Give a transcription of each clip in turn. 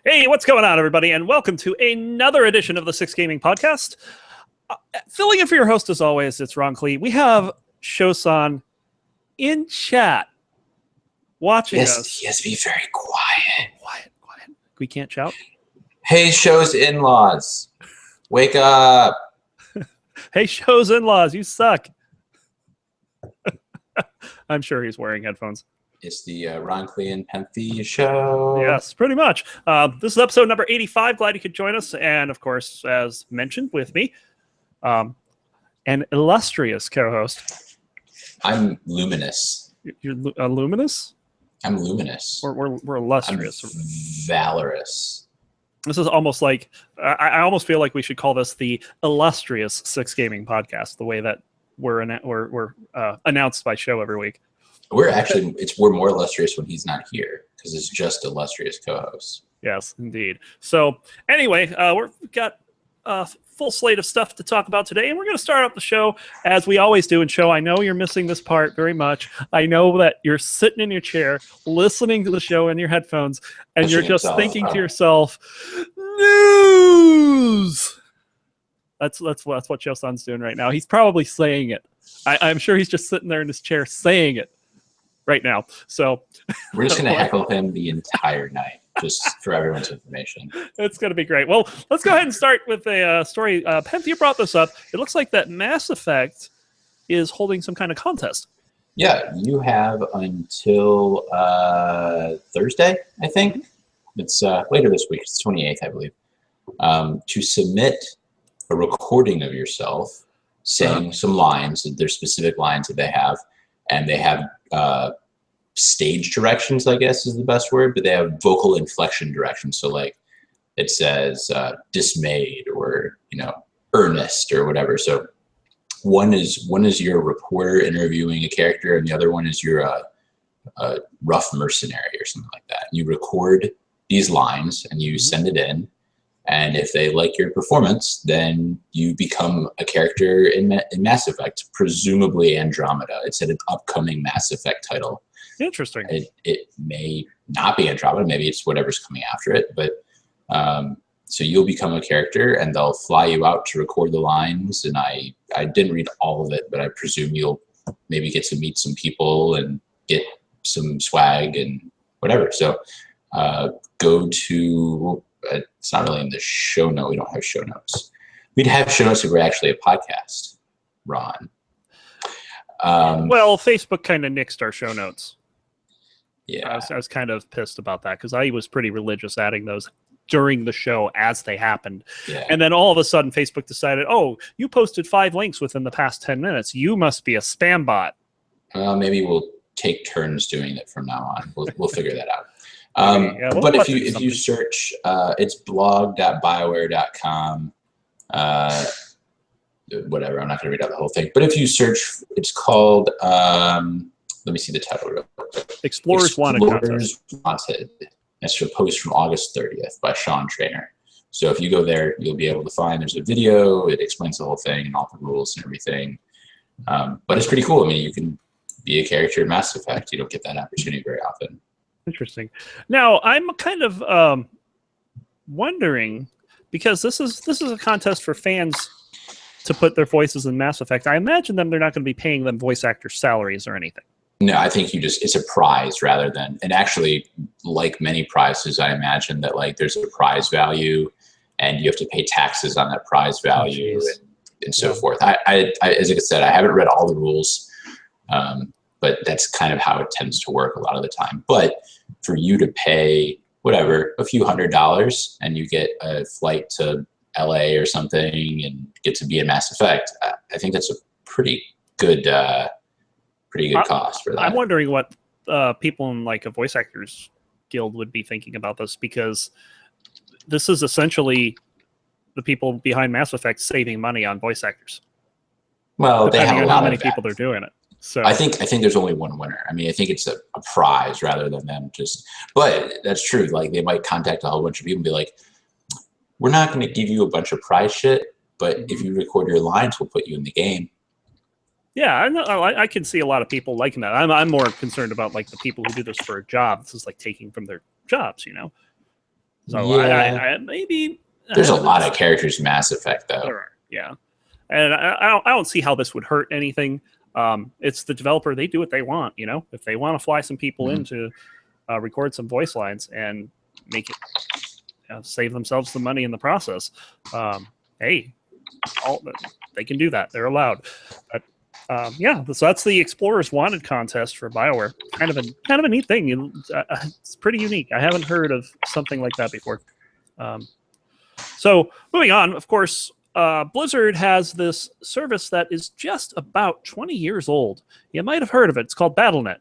Hey, what's going on, everybody? And welcome to another edition of the Six Gaming Podcast. Filling in for your host, as always, it's Ron Klee. We have Shosan in chat watching us. Yes, be very quiet. Quiet. We can't shout? Hey, Show's in-laws. Wake up. Hey, Show's in-laws, you suck. I'm sure he's wearing headphones. It's the Ron Klee and Penthe show. Yes, pretty much. This is episode number 85. Glad you could join us. And, of course, as mentioned with me, an illustrious co-host. I'm luminous. You're luminous? I'm luminous. We're illustrious. I'm valorous. This is almost like, I almost feel like we should call this the illustrious Six Gaming Podcast, the way that we're announced by show every week. We're more illustrious when he's not here because it's just illustrious co-hosts. Yes, indeed. So anyway, we've got a full slate of stuff to talk about today, and we're going to start off the show as we always do. And show, I know you're missing this part very much. I know that you're sitting in your chair, listening to the show in your headphones, and you're just thinking to yourself, news! That's what Shosan's doing right now. He's probably saying it. I'm sure he's just sitting there in his chair saying it right now. So we're just going to heckle him the entire night, just for everyone's information. It's going to be great. Well, let's go ahead and start with a story. Penthe, you brought this up. It looks like that Mass Effect is holding some kind of contest. Yeah, you have until Thursday, I think. It's later this week. It's 28th, I believe, to submit a recording of yourself saying some lines. There's specific lines that they have, and they have stage directions, I guess is the best word, but they have vocal inflection directions. So like it says dismayed or, earnest or whatever. So one is your reporter interviewing a character, and the other one is your rough mercenary or something like that. You record these lines and you send it in. And if they like your performance, then you become a character in Mass Effect, presumably Andromeda. It's an upcoming Mass Effect title. Interesting. It may not be Andromeda. Maybe it's whatever's coming after it. But so you'll become a character, and they'll fly you out to record the lines. And I didn't read all of it, but I presume you'll maybe get to meet some people and get some swag and whatever. So go to... it's not really in the show note. We don't have show notes. We'd have show notes if we're actually a podcast, Ron. Well, Facebook kind of nixed our show notes. Yeah. I was kind of pissed about that because I was pretty religious adding those during the show as they happened. Yeah. And then all of a sudden Facebook decided, oh, you posted 5 links within the past 10 minutes. You must be a spam bot. Maybe we'll take turns doing it from now on. We'll figure that out. But if you search, it's blog.bioware.com, whatever, I'm not going to read out the whole thing. But if you search, it's called, let me see the title real quick. Explorers Wanted Contest. That's a post from August 30th by Sean Trainer. So if you go there, you'll be able to find, there's a video, it explains the whole thing and all the rules and everything. But it's pretty cool. I mean, you can be a character in Mass Effect. You don't get that opportunity very often. Interesting. Now, I'm kind of wondering, because this is a contest for fans to put their voices in Mass Effect. I imagine they're not going to be paying them voice actor salaries or anything. No, I think it's a prize rather than, and actually, like many prizes, I imagine that like there's a prize value, and you have to pay taxes on that prize value and so forth. I as I said, I haven't read all the rules, but that's kind of how it tends to work a lot of the time. But for you to pay whatever, a few $100s, and you get a flight to LA or something and get to be in Mass Effect, I think that's a pretty good cost for that. I'm wondering what people in like a voice actors guild would be thinking about this, because this is essentially the people behind Mass Effect saving money on voice actors. Well, they have a lot how many of people they're doing it. So I think there's only one winner. I mean, I think it's a prize rather than them just. But that's true. Like they might contact a whole bunch of people and be like, "We're not going to give you a bunch of prize shit, but if you record your lines, we'll put you in the game." Yeah, I can see a lot of people liking that. I'm more concerned about like the people who do this for a job. This is like taking from their jobs, So Yeah. I maybe There's a lot of characters in Mass Effect, though. there are, yeah, and I don't see how this would hurt anything. It's the developer; they do what they want. You know, if they want to fly some people in to record some voice lines and make it save themselves the money in the process, hey, they can do that. They're allowed. But yeah, so that's the Explorers Wanted contest for BioWare. Kind of a neat thing. It's pretty unique. I haven't heard of something like that before. So moving on, of course, Blizzard has this service that is just about 20 years old. You might have heard of it. It's called BattleNet.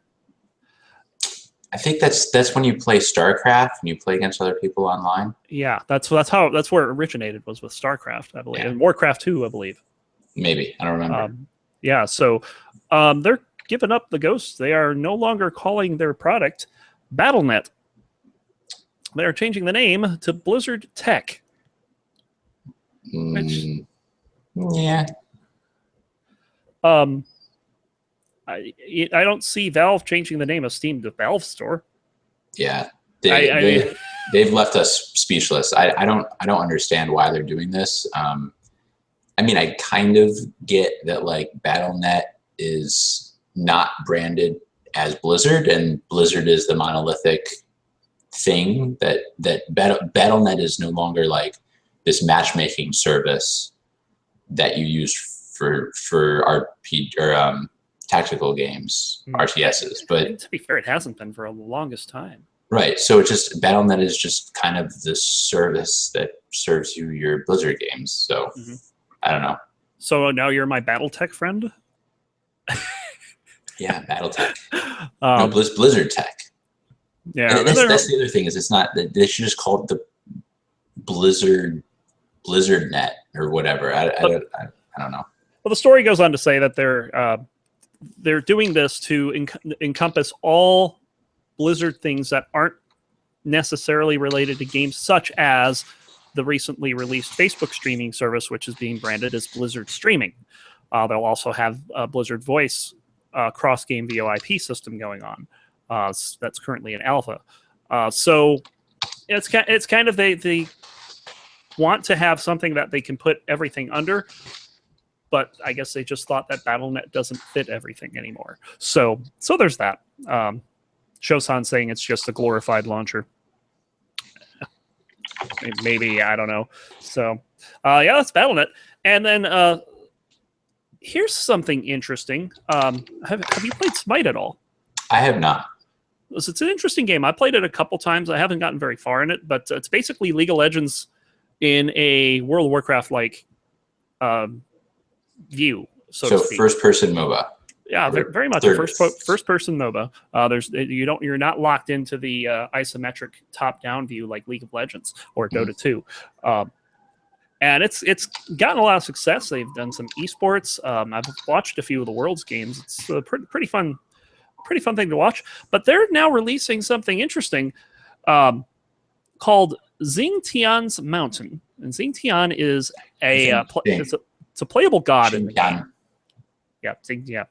I think that's when you play StarCraft and you play against other people online. Yeah, that's where it originated, was with StarCraft, I believe, and Warcraft 2, I believe. Maybe, I don't remember. Yeah, so they're giving up the ghost. They are no longer calling their product BattleNet. They are changing the name to Blizzard Tech. Yeah. I don't see Valve changing the name of Steam to Valve Store. Yeah, they've left us speechless. I don't understand why they're doing this. I mean, I kind of get that like BattleNet is not branded as Blizzard, and Blizzard is the monolithic thing. That BattleNet is no longer like this matchmaking service that you use for RPG or tactical games, RTSs. But to be fair, it hasn't been for the longest time. Right. So it's just BattleNet is just kind of the service that serves you your Blizzard games. So I don't know. So now you're my BattleTech friend? Yeah, BattleTech. No, Blizzard Tech. Yeah, and that's the other thing, is it's not, they should just call it the Blizzard Net or whatever. I don't know. Well, the story goes on to say that they're doing this to encompass all Blizzard things that aren't necessarily related to games, such as the recently released Facebook streaming service, which is being branded as Blizzard Streaming. They'll also have a Blizzard Voice cross-game VoIP system going on. That's currently in alpha. So it's kind of they want to have something that they can put everything under, but I guess they just thought that BattleNet doesn't fit everything anymore. So there's that. Shosan saying it's just a glorified launcher. Maybe, I don't know. So yeah, that's BattleNet. And then here's something interesting. Have you played Smite at all? I have not. It's an interesting game. I played it a couple times. I haven't gotten very far in it, but it's basically League of Legends in a World of Warcraft-like view. So first-person MOBA. Yeah, very much a first-person MOBA. You're not locked into the isometric top-down view like League of Legends or Dota 2. And it's gotten a lot of success. They've done some esports. I've watched a few of the Worlds games. It's a pretty fun thing to watch. But they're now releasing something interesting called Xingtian's Mountain. And Xingtian is it's a playable god in the game. Yeah, Xingtian.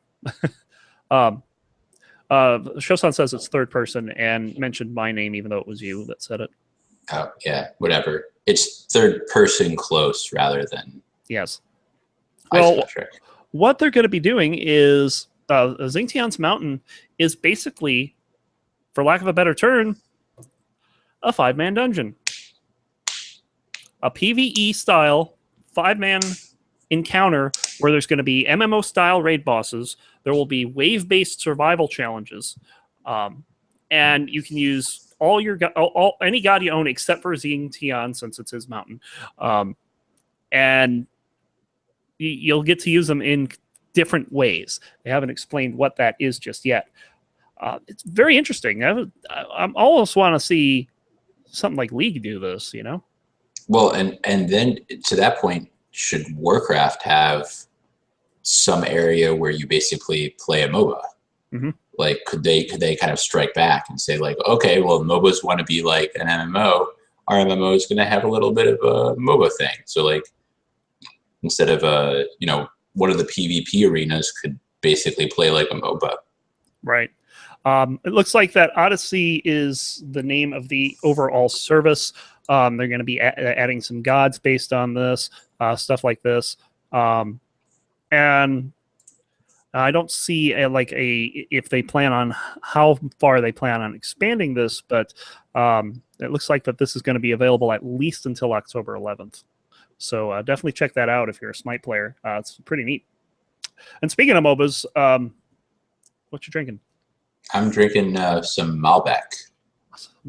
Shosan says it's third person and mentioned my name, even though it was you that said it. Oh yeah, whatever. It's third person close rather than yes. Well, isometric. What they're going to be doing is Xingtian's Mountain is basically, for lack of a better term, a 5-man dungeon, a PvE style 5-man encounter where there's going to be MMO style raid bosses. There will be wave based survival challenges, and you can use any god you own except for Xingtian, since it's his mountain, and you'll get to use them in different ways. They haven't explained what that is just yet. It's very interesting. I almost want to see something like League do this, you know? Well, and then to that point, should Warcraft have some area where you basically play a MOBA? Mm-hmm. Like, could they kind of strike back and say like, okay, well, MOBAs want to be like an MMO. Our MMO is going to have a little bit of a MOBA thing. So like, instead of one of the PvP arenas could basically play like a MOBA. Right. It looks like that Odyssey is the name of the overall service. They're going to be adding some gods based on this, stuff like this. And I don't see if they plan on how far they plan on expanding this, but it looks like that this is going to be available at least until October 11th. So definitely check that out if you're a Smite player. It's pretty neat. And speaking of MOBAs, what you drinking? I'm drinking some Malbec,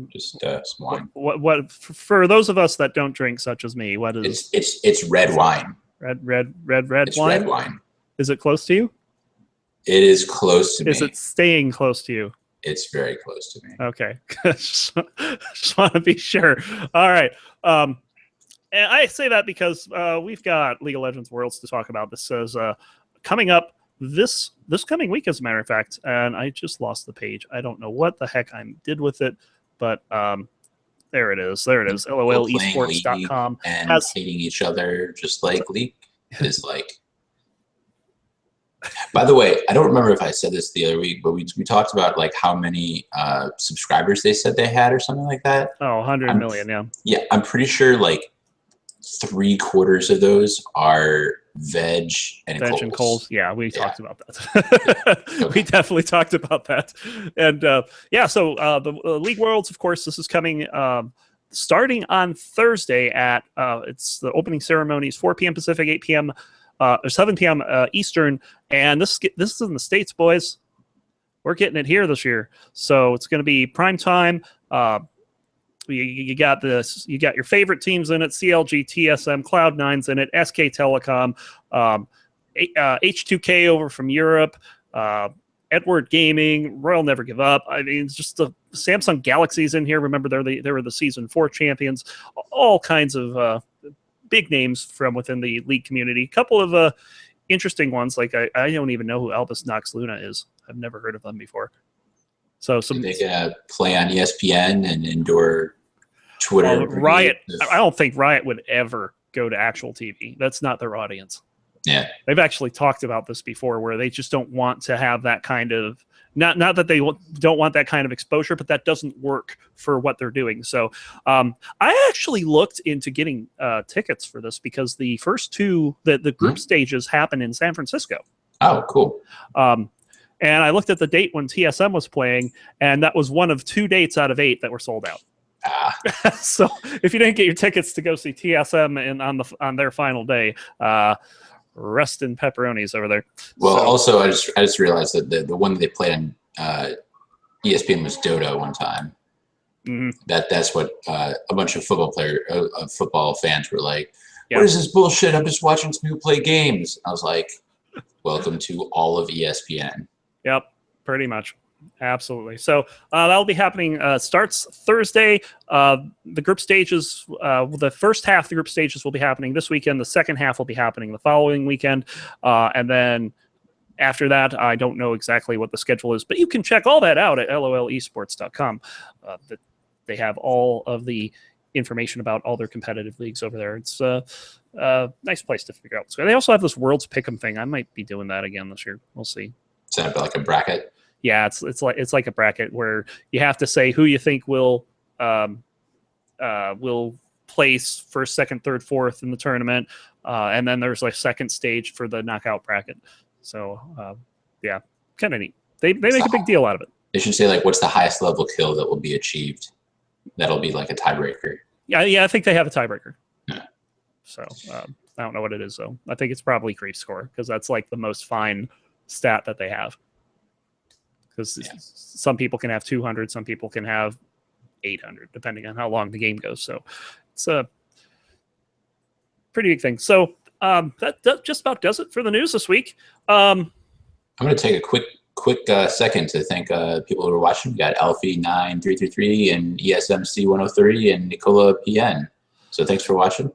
just some wine. What for those of us that don't drink, such as me? What is it's red wine. Red It's wine? red wine. Is it close to you? It is close to me. Is it staying close to you? It's very close to me. Okay. just want to be sure. All right. And I say that because we've got League of Legends Worlds to talk about. This is coming up this coming week, as a matter of fact. And I just lost the page. I don't know what the heck I did with it, but there it is. There it is. LOLesports.com and hating each other just like League is like. By the way, I don't remember if I said this the other week, but we talked about like how many subscribers they said they had or something like that. Oh, 100 million, yeah. Yeah, I'm pretty sure like 3/4 of those are veg and Coles. Yeah, we talked about that. Okay. We definitely talked about that. And so the League Worlds, of course, this is coming starting on Thursday at it's the opening ceremonies, 4 p.m. Pacific, 8 p.m. Or 7 p.m. Eastern, and this is in the States, boys. We're getting it here this year, so it's going to be prime time. You got your favorite teams in it: CLG, TSM, Cloud9's in it, SK Telecom, H2K over from Europe, Edward Gaming, Royal Never Give Up. I mean, it's just the Samsung Galaxy's in here. Remember, they were the Season 4 champions. All kinds of big names from within the League community. A couple of interesting ones, like I don't even know who Albus Nox Luna is. I've never heard of them before. So they play on ESPN and endure Twitter. Riot. I don't think Riot would ever go to actual TV. That's not their audience. Yeah, they've actually talked about this before, where they just don't want to have that kind of not that they don't want that kind of exposure, but that doesn't work for what they're doing. So I actually looked into getting tickets for this because the first two, the group stages happen in San Francisco. Oh, cool. And I looked at the date when TSM was playing, and that was one of 2 dates out of 8 that were sold out. So if you didn't get your tickets to go see TSM on their final day, rest in pepperonis over there. Well, also I just realized that the one that they played on ESPN was Dota one time. Mm-hmm. That's what a bunch of football fans were like. What is this bullshit? I'm just watching some people play games. I was like, welcome to all of ESPN. Yep, pretty much. Absolutely. So that'll be happening. Starts Thursday. The group stages, the first half of the group stages will be happening this weekend. The second half will be happening the following weekend. And then after that, I don't know exactly what the schedule is, but you can check all that out at LOLesports.com. They have all of the information about all their competitive leagues over there. It's a nice place to figure out. So they also have this Worlds Pick'em thing. I might be doing that again this year. We'll see. Is that like a bracket? Yeah, it's like a bracket where you have to say who you think will place first, second, third, fourth in the tournament, and then there's like second stage for the knockout bracket. So yeah, kind of neat. They make a big deal out of it. They should say like, what's the highest level kill that will be achieved? That'll be like a tiebreaker. Yeah, I think they have a tiebreaker. Yeah. So I don't know what it is though. I think it's probably creep score because that's like the most fine stat that they have. Because some people can have 200, some people can have 800, depending on how long the game goes. So it's a pretty big thing. So that just about does it for the news this week. I'm going to take a quick second to thank people who are watching. We got Alfie9333 and ESMC103 and Nicola PN. So thanks for watching.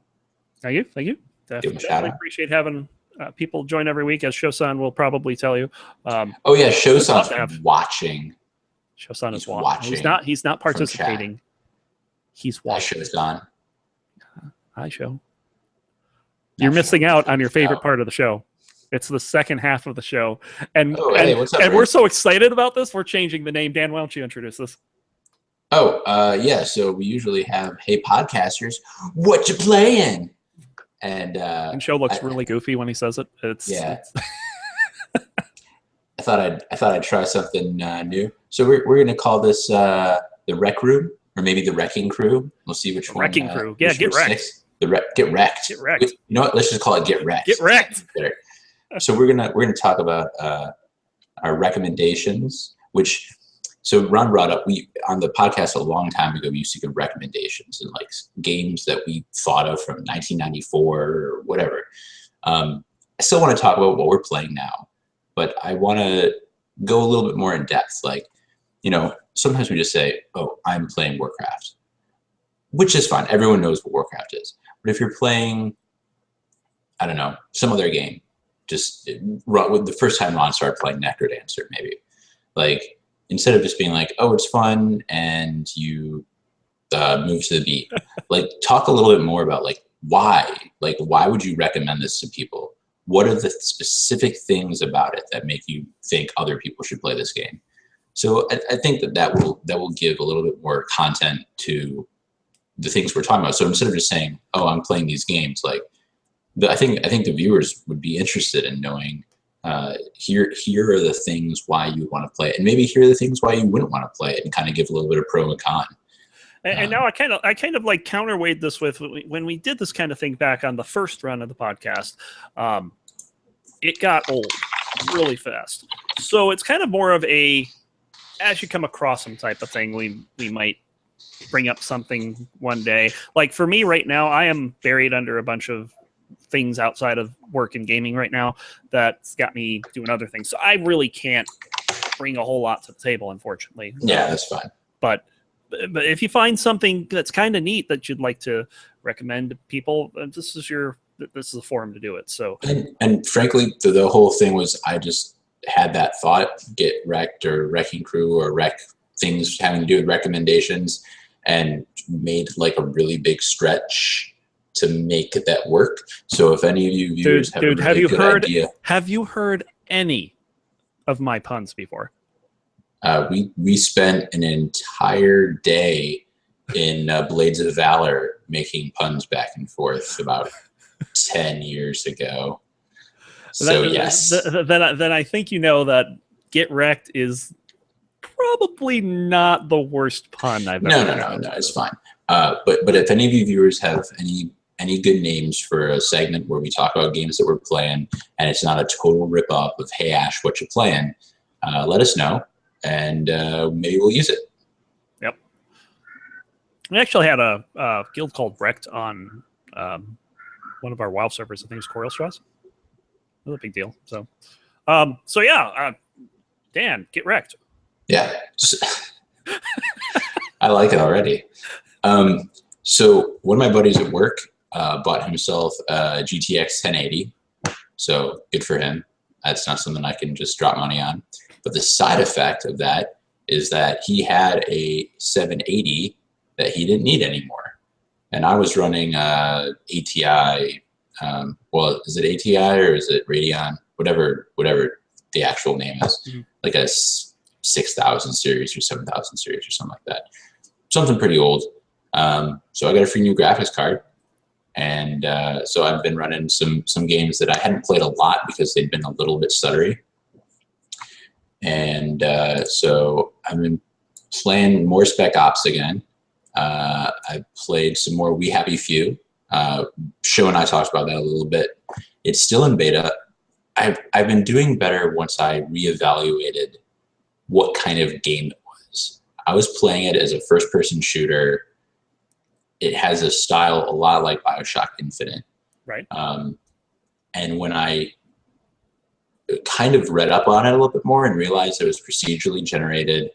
Thank you. Definitely appreciate having people join every week, as Shosan will probably tell you. Shosan's watching. Shosan is watching. He's not participating. He's watching. Shosan. Hi, Show. You're missing out on your favorite part of the show. It's the second half of the show, and Oh, hey, what's up, and we're Rick? so excited about this. We're changing the name. Dan, why don't you introduce this? Oh, yeah. So we usually have, hey, podcasters, what you playing? And And show looks really goofy when he says it. yeah. I thought I'd try something new. So we're gonna call this the Rec Room, or maybe the Wrecking Crew. We'll see which one. Wrecking Crew. Yeah, which get one wrecked. sticks. Get wrecked. Get wrecked. You know what? Let's just call it Get Wrecked. Get wrecked. Better. So we're gonna talk about our recommendations. So Ron brought up, we on the podcast a long time ago, we used to give recommendations and like games that we thought of from 1994 or whatever. I still want to talk about what we're playing now, but I want to go a little bit more in depth. Like, sometimes we just say, oh, I'm playing Warcraft, which is fine. Everyone knows what Warcraft is. But if you're playing, I don't know, some other game, just the first time Ron started playing Necrodancer, maybe, like, instead of just being like, oh, it's fun and you move to the beat, like talk a little bit more about why would you recommend this to people? What are the specific things about it that make you think other people should play this game? So I think that will give a little bit more content to the things we're talking about. So instead of just saying, oh, I'm playing these games, I think the viewers would be interested in knowing, here are the things why you want to play it, and maybe here are the things why you wouldn't want to play it, and kind of give a little bit of pro and con. And now I kind of like counterweighed this with when we did this kind of thing back on the first run of the podcast. It got old really fast, so it's kind of more of a, as you come across some type of thing, we might bring up something one day. Like for me right now, I am buried under a bunch of things outside of work and gaming right now that's got me doing other things. So I really can't bring a whole lot to the table, unfortunately. Yeah, that's fine. But if you find something that's kind of neat that you'd like to recommend to people, this is the forum to do it. So and frankly, the whole thing was, I just had that thought, Get Wrecked or Wrecking Crew or Wreck things having to do with recommendations, and made like a really big stretch to make that work. So if any of you viewers have a really good idea, have you heard any of my puns before? We spent an entire day in Blades of Valor making puns back and forth about 10 years ago. So yes. Then I think you know that Get Wrecked is probably not the worst pun I've ever heard. No, it's fine. But if any of you viewers have any good names for a segment where we talk about games that we're playing and it's not a total rip off of, hey Ash, what you playing, let us know, and maybe we'll use it. Yep. We actually had a guild called Wrecked on one of our WoW servers. I think it's Coral Stress. It was a big deal. So yeah, Dan, Get Wrecked. Yeah. I like it already. So one of my buddies at work bought himself a GTX 1080. So good for him. That's not something I can just drop money on. But the side effect of that is that he had a 780 that he didn't need anymore. And I was running ATI. Well, is it ATI or is it Radeon? Whatever the actual name is. Mm-hmm. Like a 6000 series or 7000 series or something like that. Something pretty old. So I got a free new graphics card. And so I've been running some games that I hadn't played a lot because they'd been a little bit stuttery. And so I've been playing more Spec Ops again. I played some more We Happy Few. Show and I talked about that a little bit. It's still in beta. I've been doing better once I reevaluated what kind of game it was. I was playing it as a first-person shooter. It has a style a lot like BioShock Infinite. Right. And when I kind of read up on it a little bit more and realized it was procedurally generated,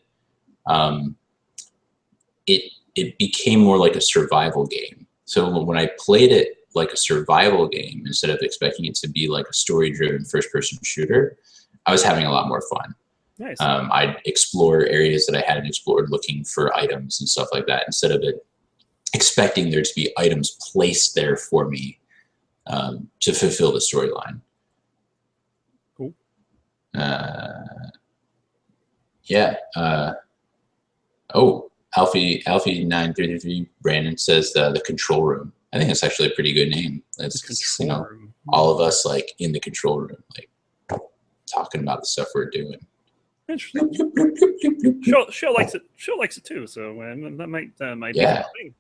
it became more like a survival game. So when I played it like a survival game, instead of expecting it to be like a story-driven first-person shooter, I was having a lot more fun. Nice. I'd explore areas that I hadn't explored, looking for items and stuff like that, instead of it expecting there to be items placed there for me to fulfill the storyline. Yeah. Alfie 933 Brandon says the control room. I think it's actually a pretty good name. It's Room. all of us like in the control room, like talking about the stuff we're doing. Interesting. Show likes it. Show likes it too. So that might be Yeah. something.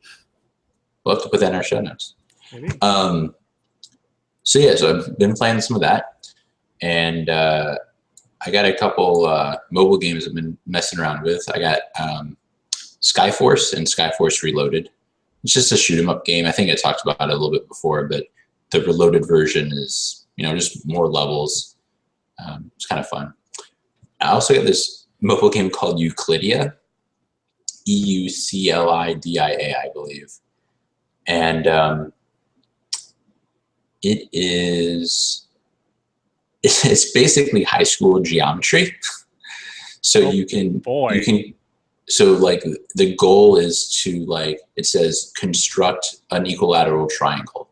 We'll have to put that in our show notes. Maybe. So I've been playing some of that, and I got a couple mobile games I've been messing around with. I got Skyforce and Skyforce Reloaded. It's just a shoot 'em up game. I think I talked about it a little bit before, but the Reloaded version is just more levels. It's kind of fun. I also got this mobile game called Euclidia, Euclidia, I believe, and it's basically high school geometry. So so like the goal is to, like, it says construct an equilateral triangle,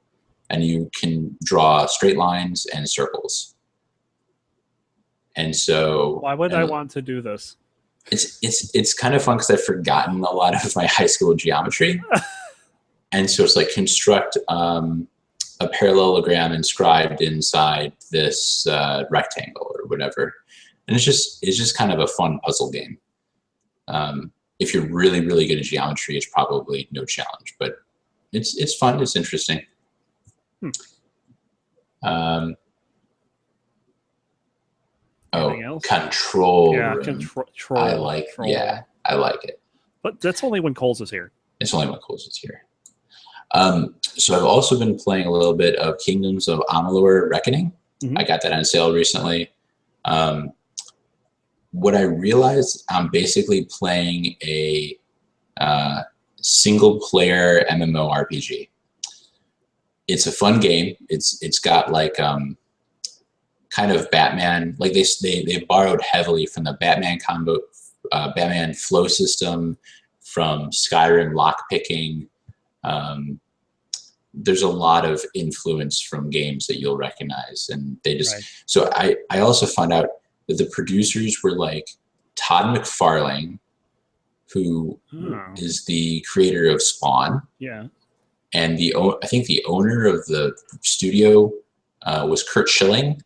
and you can draw straight lines and circles. And so why would I want to do this? It's kind of fun because I've forgotten a lot of my high school geometry. And so it's like construct a parallelogram inscribed inside this rectangle or whatever. And it's just kind of a fun puzzle game. If you're really, really good at geometry, it's probably no challenge, but it's fun. It's interesting. Anything else? Control Yeah, Room. control. I like it. But that's only when Coles is here. It's only when Coles is here. So I've also been playing a little bit of Kingdoms of Amalur Reckoning. I got that on sale recently. What I realized, I'm basically playing a single-player MMORPG. It's a fun game. It's got like kind of Batman. Like they borrowed heavily from the Batman Batman flow system, from Skyrim lockpicking. There's a lot of influence from games that you'll recognize, and they just. Right. So I also found out that the producers were like Todd McFarlane, who is the creator of Spawn. Yeah. And I think the owner of the studio was Curt Schilling,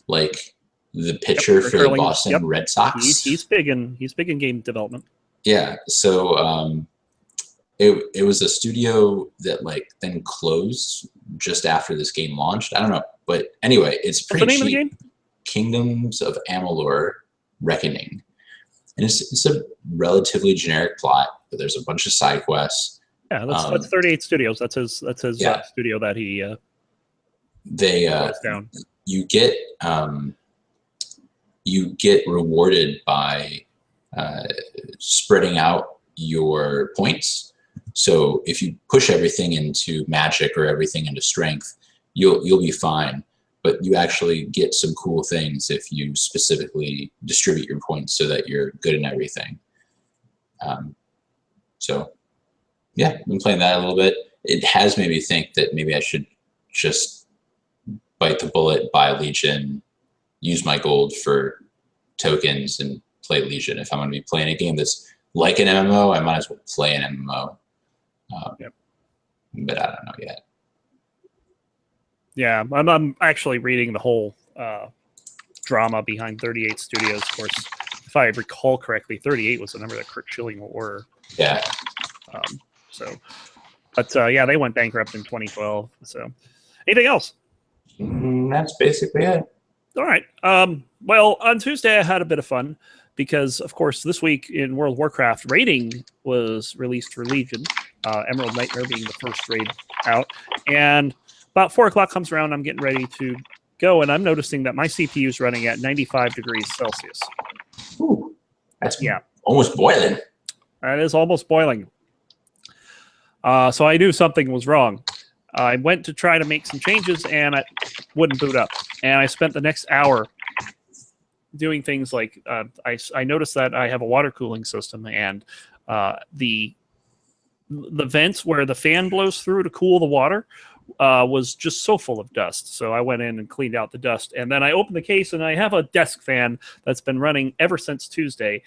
like the pitcher for the Boston Red Sox. He's big in game development. Yeah. So it was a studio that like then closed just after this game launched. I don't know, but anyway, it's pretty cheap. What's the name of the game? Kingdoms of Amalur Reckoning. And it's a relatively generic plot, but there's a bunch of side quests. Yeah, that's 38 Studios. That's his studio that he down. You get rewarded by spreading out your points. So if you push everything into magic or everything into strength, you'll be fine. But you actually get some cool things if you specifically distribute your points so that you're good in everything. So yeah, I've been playing that a little bit. It has made me think that maybe I should just bite the bullet, buy Legion, use my gold for tokens, and play Legion. If I'm going to be playing a game that's like an MMO, I might as well play an MMO. But I don't know yet. Yeah, I'm actually reading the whole drama behind 38 Studios. Of course, if I recall correctly, 38 was the number that Curt Schilling were. Yeah. Yeah, they went bankrupt in 2012. So, anything else? That's basically it. All right. Well, on Tuesday I had a bit of fun because, of course, this week in World of Warcraft, raiding was released for Legion. Emerald Nightmare being the first raid out, and about 4 o'clock comes around. I'm getting ready to go, and I'm noticing that my CPU is running at 95 degrees Celsius. Ooh, that's almost boiling. That is almost boiling. So I knew something was wrong. I went to try to make some changes, and it wouldn't boot up. And I spent the next hour doing things like I noticed that I have a water cooling system, and the vents where the fan blows through to cool the water was just so full of dust. So I went in and cleaned out the dust. And then I opened the case, and I have a desk fan that's been running ever since Tuesday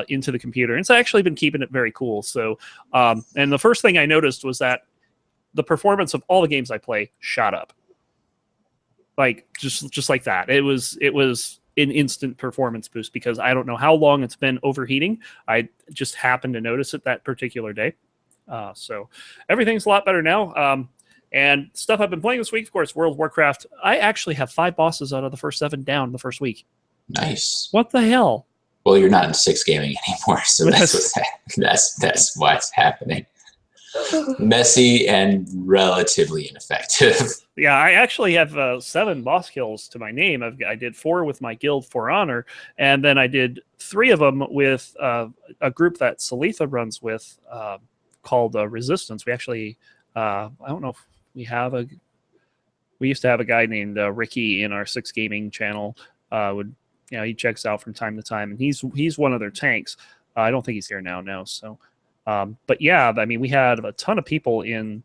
into the computer. And it's actually been keeping it very cool. So, and the first thing I noticed was that the performance of all the games I play shot up. Like just like that. It was an instant performance boost because I don't know how long it's been overheating. I just happened to notice it that particular day. So everything's a lot better now. And stuff I've been playing this week, of course, World of Warcraft. I actually have 5 bosses out of the first 7 down the first week. Nice. What the hell? Well, you're not in 6 gaming anymore, so that's what's happening. Messy and relatively ineffective. Yeah, I actually have 7 boss kills to my name. I did 4 with my guild For Honor, and then I did 3 of them with a group that Salitha runs with called Resistance. We actually, I don't know if we used to have a guy named Ricky in our 6 Gaming channel. He checks out from time to time, and he's one of their tanks. I don't think he's here now. No, so. But yeah, I mean, we had a ton of people in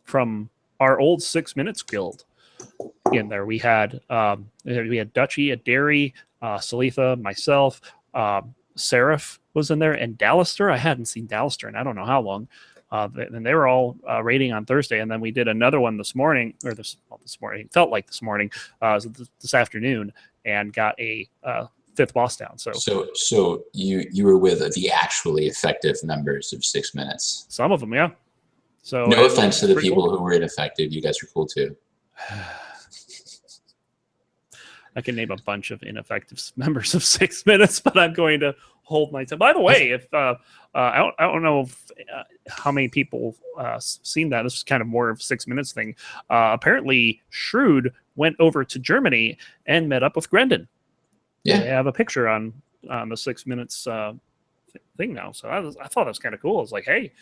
from our old 6 Minutes Guild in there. We had Dutchy, Derry, Salitha, myself, Seraph was in there, and Dallister. I hadn't seen Dallister in I don't know how long. And they were all raiding on Thursday, and then we did another one this morning, or this morning. It felt like this morning, this afternoon, and got a 5th boss down. So you were with the actually effective members of 6 Minutes. Some of them, yeah. So no offense to the people who were ineffective. You guys are cool too. I can name a bunch of ineffective members of 6 Minutes, but I'm going to hold my tongue. By the way, if I don't know how many people seen that. This is kind of more of a 6 Minutes thing. Apparently, Shrewd went over to Germany and met up with Grendon. Yeah, they have a picture on the 6 Minutes thing now. So I thought that was kind of cool. It's like, hey,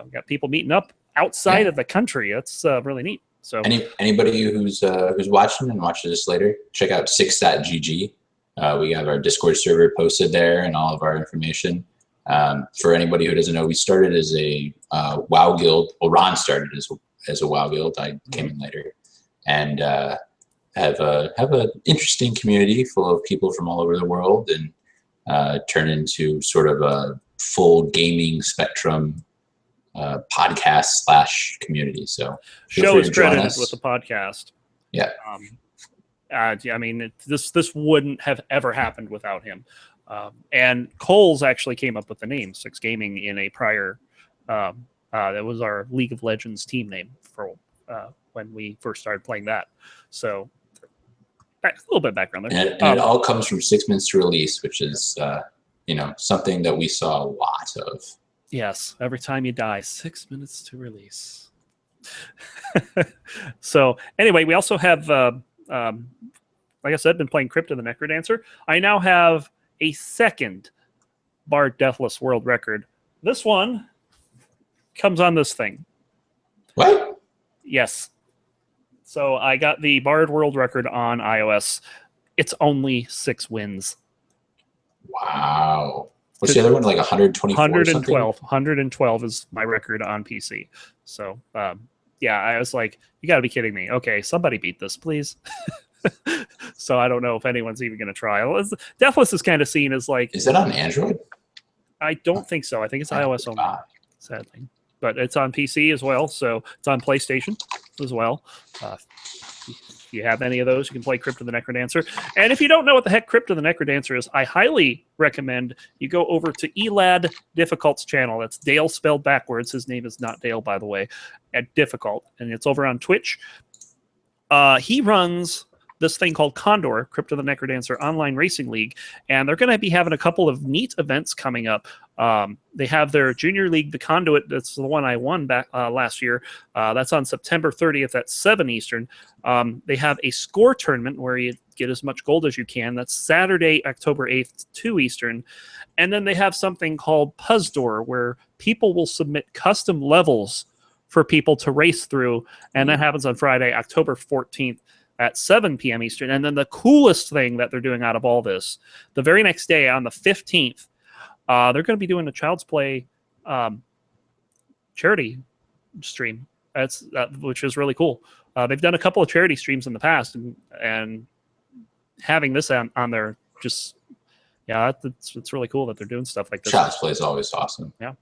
we got people meeting up outside of the country. That's really neat. So anybody who's watching and watches this later, check out 6.gg. We have our Discord server posted there and all of our information. For anybody who doesn't know, we started as a WoW guild. Well, Ron started as a WoW guild. I came in later, and have an interesting community full of people from all over the world, and turn into sort of a full gaming spectrum podcast / community. So show is credited with the podcast. Yeah. I mean, this wouldn't have ever happened without him. And Coles actually came up with the name 6 Gaming in a prior. That was our League of Legends team name for when we first started playing that. So a little bit of background there. And it all comes from 6 Minutes to Release, which is something that we saw a lot of. Yes, every time you die, 6 minutes to release. So anyway, we also have, like I said, been playing Crypt of the Necrodancer. I now have a 2nd Bard Deathless world record. This one comes on this thing. What? Yes. So I got the Bard world record on iOS. It's only 6 wins. Wow. What's the other one? Like 124 112. 112 is my record on PC. So, yeah, I was like, you got to be kidding me. Okay, somebody beat this, please. So I don't know if anyone's even going to try. Deathless is kind of seen as like... Is that on Android? I don't think so. I think it's iOS only, sadly. But it's on PC as well, so it's on PlayStation as well. If you have any of those, you can play Crypt of the Necrodancer. And if you don't know what the heck Crypt of the Necrodancer is, I highly recommend you go over to Elad Difficult's channel. That's Dale spelled backwards. His name is not Dale, by the way, at Difficult. And it's over on Twitch. He runs this thing called Condor, Crypt of the Necrodancer Online Racing League, and they're going to be having a couple of neat events coming up. They have their Junior League, the Conduit. That's the one I won back last year. That's on September 30th at 7 Eastern. They have a score tournament where you get as much gold as you can. That's Saturday, October 8th, 2 Eastern. And then they have something called Puzdor, where people will submit custom levels for people to race through, and that happens on Friday, October 14th. At 7 p.m. Eastern. And then the coolest thing that they're doing out of all this, the very next day on the 15th, they're going to be doing a Child's Play charity stream. Which is really cool. They've done a couple of charity streams in the past, and having this on there just, yeah, it's really cool that they're doing stuff like this. Child's Play is always awesome. Yeah.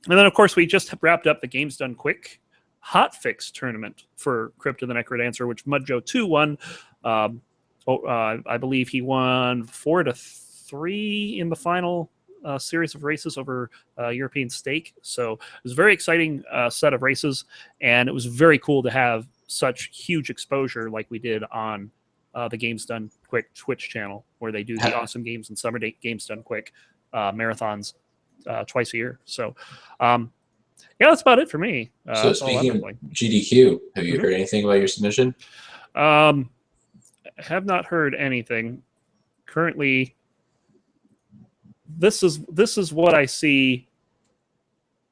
And then, of course, we just wrapped up the Games Done Quick hotfix tournament for Crypt of the Necrodancer, which Mudjo2 won. I believe he won 4-3 in the final series of races over European Stake. So it was a very exciting set of races, and it was very cool to have such huge exposure like we did on the Games Done Quick Twitch channel, where they do the Awesome Games and Summer Date Games Done Quick marathons twice a year. So yeah, that's about it for me. So speaking of GDQ, have you heard anything about your submission? Have not heard anything. Currently, this is what I see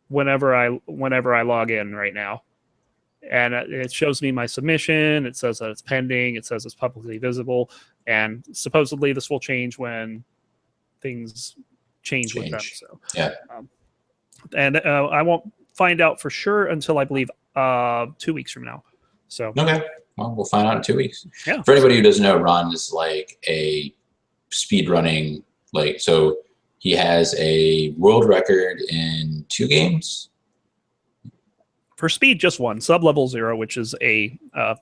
whenever I log in right now, and it shows me my submission. It says that it's pending. It says it's publicly visible, and supposedly this will change when things change. With them. So yeah, and I won't find out for sure until I believe 2 weeks from now. So okay, well, we'll find out in 2 weeks. Yeah. For anybody who doesn't know, Ron is like a speed running, like, so he has a world record in 2 games. For speed, just one. Sub-Level 0, which is a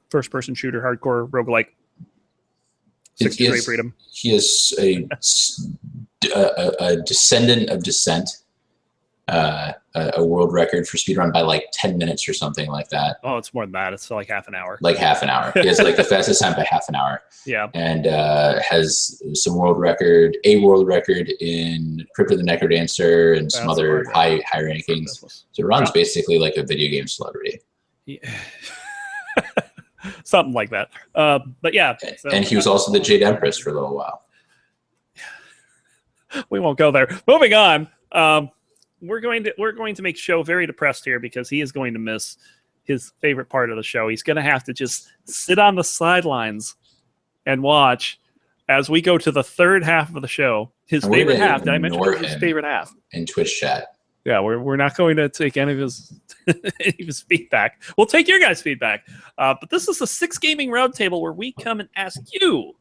first-person shooter, hardcore roguelike. 6 degree freedom. He is a descendant of Descent. A world record for speedrun by like 10 minutes or something like that. Oh, it's more than that. It's like half an hour. Like half an hour. He has like the fastest time by half an hour. Yeah. And has a world record in Crypt of the Necrodancer and some other high rankings. So Ron's basically like a video game celebrity. Yeah. Something like that. But yeah. So, and he was also the Jade Empress for a little while. We won't go there. Moving on. We're going to make Show very depressed here, because he is going to miss his favorite part of the show. He's going to have to just sit on the sidelines and watch as we go to the third half of the show. His favorite half. Did I mention his favorite half? In Twitch chat. Yeah, we're not going to take any of his feedback. We'll take your guys' feedback. But this is the 6 Gaming Roundtable, where we come and ask you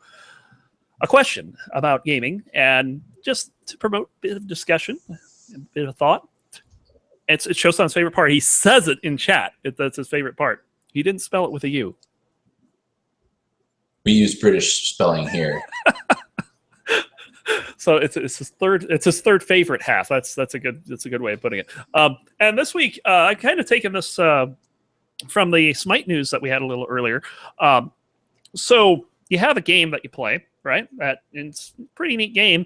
a question about gaming, and just to promote a bit of discussion, a bit of thought. It's Showstone's favorite part. He says it in chat. That's his favorite part. He didn't spell it with a U. We use British spelling here. So it's his third favorite half. That's a good way of putting it. And this week I've kind of taken this from the Smite news that we had a little earlier. So you have a game that you play, right? It's a pretty neat game.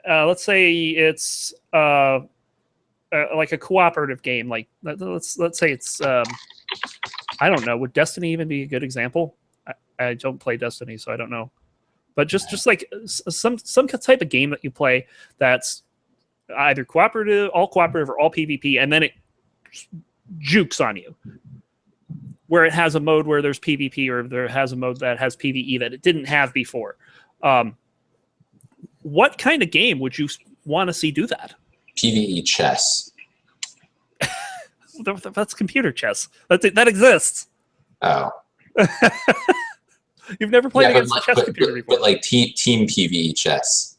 Let's say it's like a cooperative game. Like let's say it's I don't know. Would Destiny even be a good example? I don't play Destiny, so I don't know. But just like some type of game that you play that's either cooperative, or all PvP, and then it jukes on you, where it has a mode where there's PvP, or there has a mode that has PvE that it didn't have before. What kind of game would you want to see do that? PvE chess. That's computer chess. That exists. Oh. You've never played against a chess computer before. But like team PvE chess.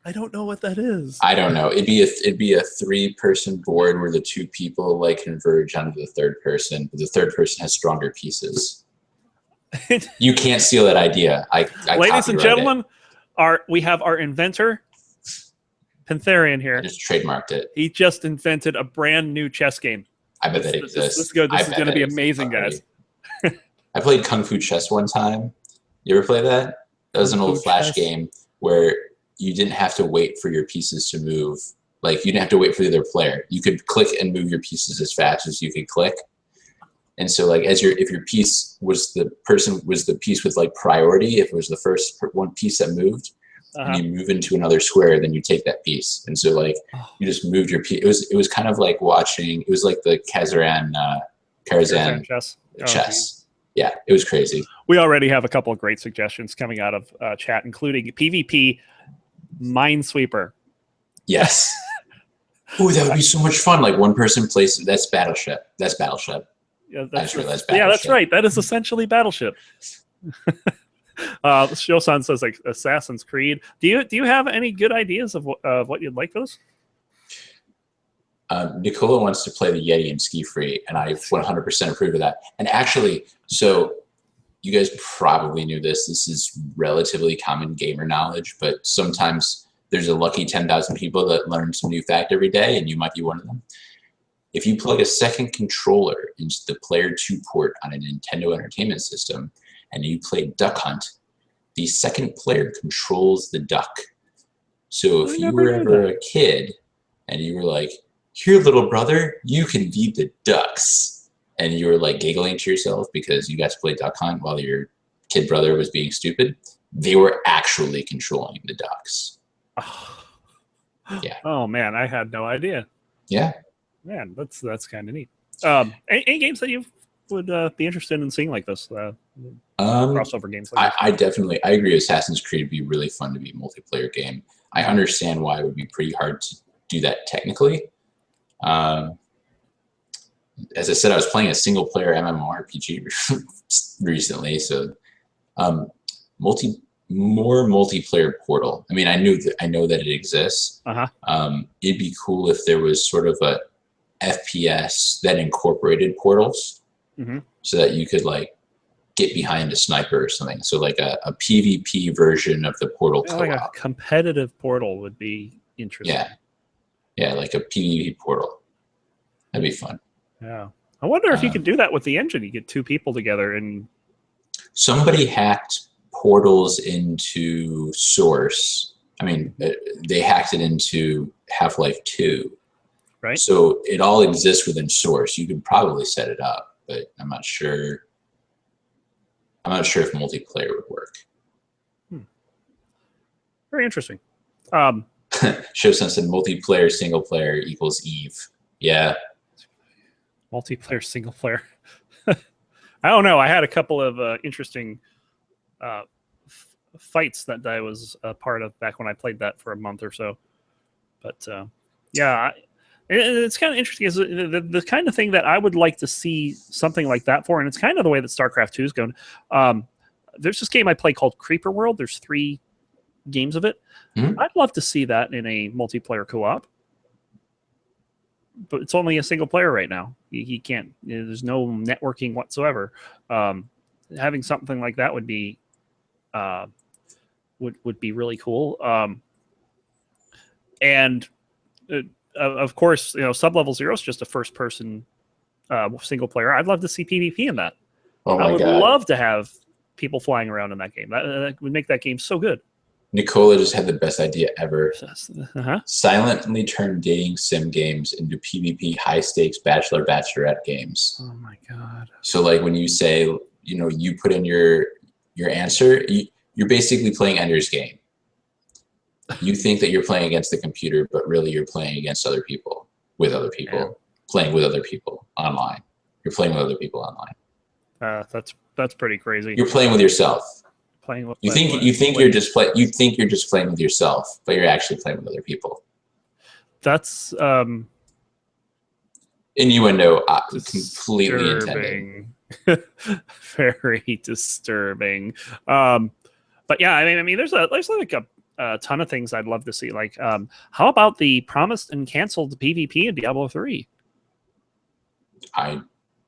I don't know what that is. I don't know. It'd be a 3-person board where the 2 people like converge onto the third person, but the third person has stronger pieces. You can't steal that idea. Ladies and gentlemen, we have our inventor, Pantherian here. I just trademarked it. He just invented a brand new chess game. I bet that exists. This is going to be amazing, guys. I played Kung Fu Chess one time. You ever play that? That was an old Flash game where you didn't have to wait for your pieces to move. Like, you didn't have to wait for the other player. You could click and move your pieces as fast as you could click. And so, like, if your piece was the piece with like priority, if it was the first one piece that moved, and you move into another square, then you take that piece. And so, like, you just moved your piece. It was kind of like watching. It was like the Kazaran chess. Yeah, it was crazy. We already have a couple of great suggestions coming out of chat, including PvP Minesweeper. Yes. Ooh, that would be so much fun. Like one person plays. That's Battleship. That's Battleship. Yeah, I just realized yeah, that's Battleship. right. That is essentially Battleship. Shosan says like Assassin's Creed. Do you have any good ideas of what you'd like for this? Nicola wants to play the Yeti and Ski Free, and I 100% approve of that. And actually, so you guys probably knew this. This is relatively common gamer knowledge, but sometimes there's a lucky 10,000 people that learn some new fact every day, and you might be one of them. If you plug a second controller into the Player 2 port on a Nintendo Entertainment System, and you play Duck Hunt, the second player controls the duck. So if you were ever a kid and you were like, here, little brother, you can be the ducks. And you were like giggling to yourself because you got to play Duck Hunt while your kid brother was being stupid, they were actually controlling the ducks. Yeah. Oh man, I had no idea. Yeah. Man, that's kind of neat. Any games that you would be interested in seeing like this? Crossover games. Like I definitely, I agree. Assassin's Creed would be really fun to be a multiplayer game. I understand why it would be pretty hard to do that technically. As I said, I was playing a single player MMORPG recently, so more multiplayer Portal. I mean, I know that it exists. It'd be cool if there was sort of a FPS that incorporated portals, so that you could like get behind a sniper or something. So like a PvP version of the Portal co-op. Like a competitive Portal would be interesting. Yeah, like a PvP Portal. That'd be fun. Yeah, I wonder if you could do that with the engine. You get two people together and somebody hacked portals into Source. I mean, they hacked it into Half-Life 2. Right. So it all exists within Source. You could probably set it up, but I'm not sure. I'm not sure if multiplayer would work. Very interesting. Shosan said multiplayer single player equals Eve. Yeah. Multiplayer single player. I don't know. I had a couple of interesting fights that I was a part of back when I played that for a month or so. But yeah, it's kind of interesting. Is the kind of thing that I would like to see something like that for, and it's kind of the way that StarCraft 2 is going. There's this game I play called Creeper World. There's 3 games of it. I'd love to see that in a multiplayer co-op. But it's only a single player right now. He can't. There's no networking whatsoever. Having something like that would be would be really cool. And of course, Sub-Level 0 is just a first-person single player. I'd love to see PvP in that. Oh my I would God. love to have people flying around in that game. That would make that game so good. Nicola just had the best idea ever. Silently turn dating sim games into PvP high-stakes bachelor-bachelorette games. Oh my God. So like when you say, you put in your answer, you're basically playing Ender's Game. You think that you're playing against the computer, but really you're playing against other people, with other people, playing with other people online. You're playing with other people online. That's pretty crazy. You're playing with yourself. Playing with you think you're just playing with yourself, but you're actually playing with other people. That's innuendo, completely intended. Very disturbing. But yeah, I mean, there's like a ton of things I'd love to see. Like, how about the promised and canceled PvP in Diablo 3?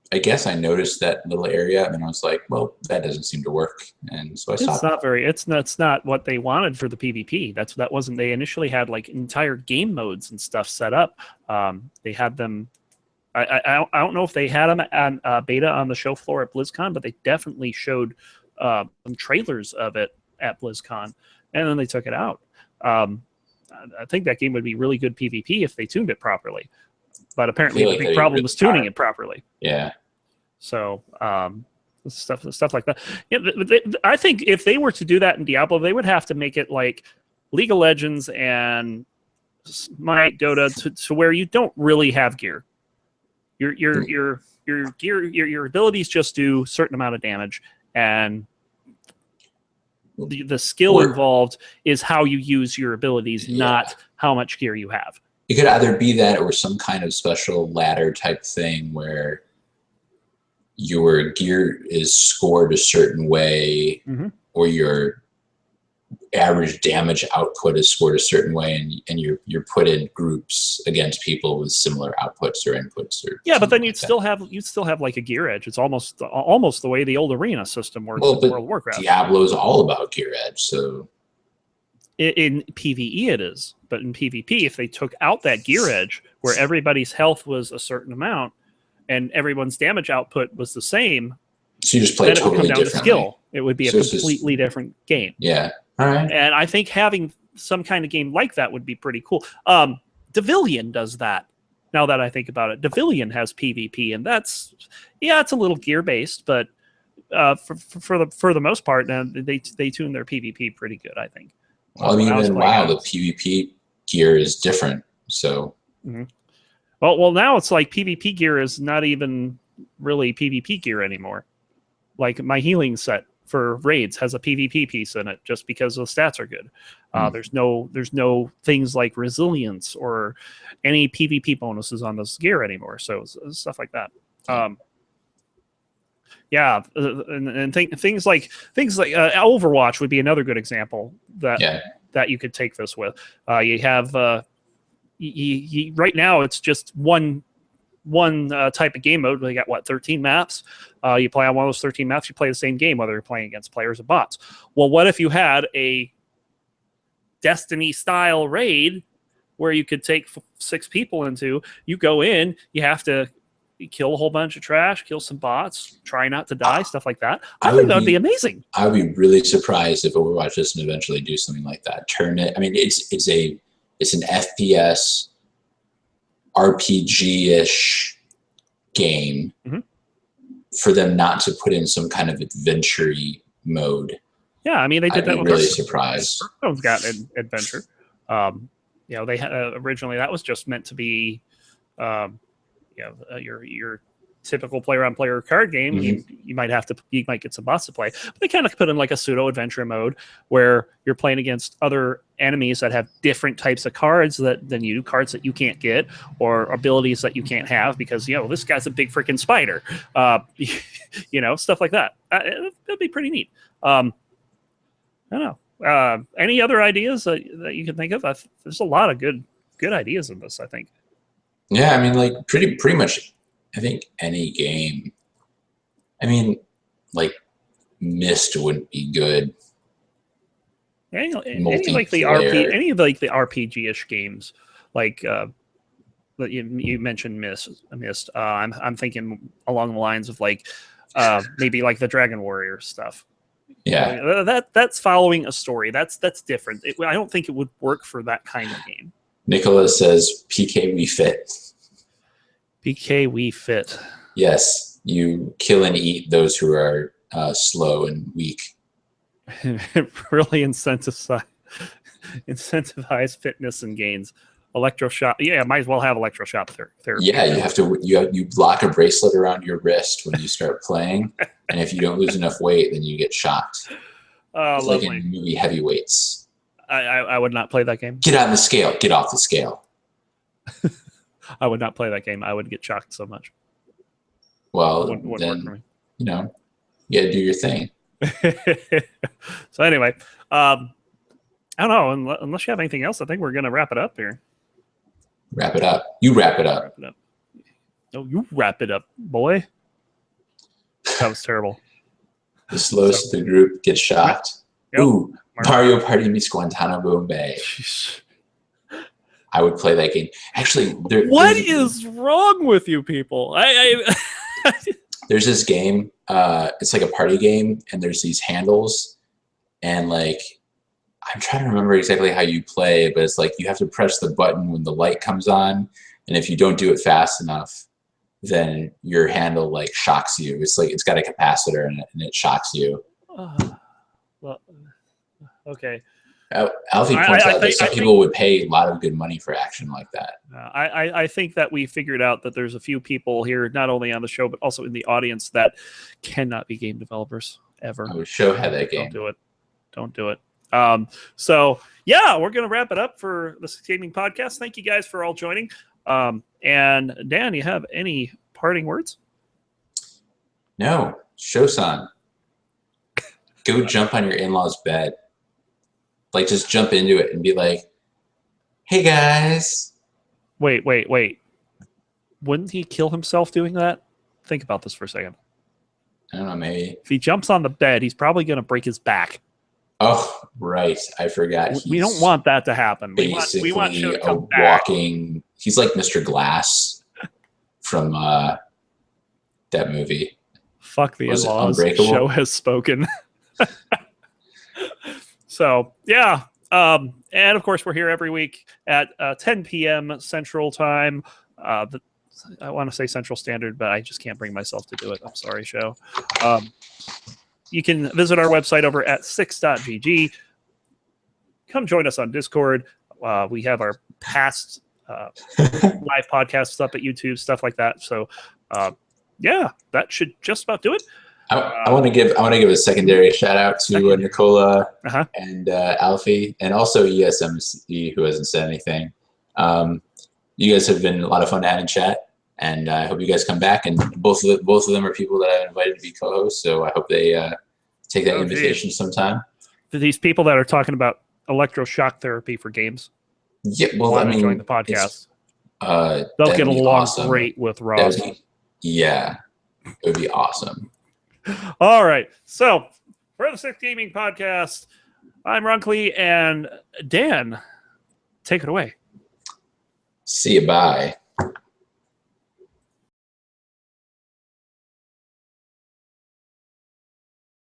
I guess I noticed that little area and I was like, well, that doesn't seem to work. And so I stopped. It's not what they wanted for the PvP. That wasn't, they initially had like entire game modes and stuff set up. They had them, I don't know if they had them on beta on the show floor at BlizzCon, but they definitely showed some trailers of it at BlizzCon, and then they took it out. I think that game would be really good PvP if they tuned it properly. But apparently the big problem was tuning it properly. Yeah. So stuff like that. Yeah, I think if they were to do that in Diablo, they would have to make it like League of Legends and Smite, Dota, to where you don't really have gear. Your gear, your abilities just do a certain amount of damage, and the skill involved is how you use your abilities, not how much gear you have. it could either be that or some kind of special ladder type thing where your gear is scored a certain way, or your average damage output is scored a certain way, and you're put in groups against people with similar outputs or inputs. Or yeah, but then like you'd still have like a gear edge. It's almost the way the old arena system works in but World of Warcraft. Diablo's all about gear edge, so in PvE it is, but in PvP, if they took out that gear edge where everybody's health was a certain amount and everyone's damage output was the same, so you just play then totally it would come down to differently. skill. It would be a completely different game. Yeah. All right. And I think having some kind of game like that would be pretty cool. Devilian does that. Now that I think about it, Devilian has PvP, and it's a little gear based, but for the most part, they tune their PvP pretty good, I think. Well, I mean, in WoW, the PvP gear is different. So, well, now it's like PvP gear is not even really PvP gear anymore. Like my healing set for raids has a PvP piece in it just because the stats are good. There's no things like resilience or any PvP bonuses on this gear anymore. So stuff like that. Yeah, and things like Overwatch would be another good example that you could take this with. You have right now it's just one type of game mode. We got 13 maps. You play on one of those 13 maps. You play the same game whether you're playing against players or bots. Well, what if you had a Destiny style raid where you could take 6 people into? You go in, you have to kill a whole bunch of trash, kill some bots, try not to die, stuff like that. I think that would be amazing. I would be really surprised if Overwatch doesn't eventually do something like that. Turn it. I mean, it's an FPS RPG-ish game for them not to put in some kind of adventure-y mode. Yeah, I mean they did that. I'd be really surprised. Hearthstone's got an adventure. They had originally that was just meant to be. Your typical player-on-player card game. You might get some bots to play, but they kind of put in like a pseudo adventure mode where you're playing against other enemies that have different types of cards than you, cards that you can't get or abilities that you can't have because this guy's a big freaking spider, stuff like that. That'd be pretty neat. I don't know. Any other ideas that you can think of? There's a lot of good ideas in this, I think. Yeah, I mean, like pretty much, I think any game. I mean, like Myst wouldn't be good. Any of the RPG-ish games, like you mentioned Myst. I'm thinking along the lines of like maybe like the Dragon Warrior stuff. Yeah, that's following a story. That's different. I don't think it would work for that kind of game. Nicholas says, PK we fit. PK we fit. Yes, you kill and eat those who are slow and weak. Really incentivize fitness and gains. Electroshock. Yeah, might as well have electroshock therapy. Yeah, you lock a bracelet around your wrist when you start playing, and if you don't lose enough weight, then you get shocked. It's like in movie Heavyweights. I would not play that game. Get on the scale. Get off the scale. I would not play that game. I would get shocked so much. Well, wouldn't work for me. You gotta do your thing. So anyway, I don't know. Unless you have anything else, I think we're gonna wrap it up here. Wrap it up. You wrap it up. Wrap it up. No, you wrap it up, boy. That was terrible. The slowest of the group gets shocked. Yep. Ooh, Mario Party meets Guantanamo Bay. I would play that game. Actually, what is wrong with you people? There's this game. It's like a party game, and there's these handles, and like I'm trying to remember exactly how you play, but it's like you have to press the button when the light comes on, and if you don't do it fast enough, then your handle like shocks you. It's like it's got a capacitor in it, and it shocks you. Well, okay. Alfie points out that some people would pay a lot of good money for action like that. I think that we figured out that there's a few people here, not only on the show, but also in the audience that cannot be game developers ever. I would show how that game. Don't do it. Don't do it. So yeah, we're gonna wrap it up for the Gaming Podcast. Thank you guys for all joining. And Dan, you have any parting words? No, Shosan. Go jump on your in-laws' bed. Like, just jump into it and be like, "Hey guys." Wait. Wouldn't he kill himself doing that? Think about this for a second. I don't know, maybe. If he jumps on the bed, he's probably going to break his back. Oh, right. I forgot. We don't want that to happen. We Basically want Sho to a come back. walking. He's like Mr. Glass from that movie. Fuck the Was it in-laws. Unbreakable? Show has spoken. So yeah. And of course, we're here every week at 10 p.m. Central Time. I want to say Central Standard, but I just can't bring myself to do it. I'm sorry, Show. You can visit our website over at 6.gg. Come join us on Discord. We have our past live podcasts up at YouTube, stuff like that. So, yeah, that should just about do it. I want to give a secondary shout out to Nicola Uh-huh. and Alfie, and also ESMC, who hasn't said anything. You guys have been a lot of fun to have in chat, and I hope you guys come back. And both of them are people that I've invited to be co-hosts, so I hope they take that invitation sometime. These people that are talking about electroshock therapy for games. Yeah, well, I mean, join the podcast. They'll get along great with Ross. Yeah, it would be awesome. All right. So for the Sixth Gaming Podcast, I'm Runkly, and Dan, take it away. See you. Bye.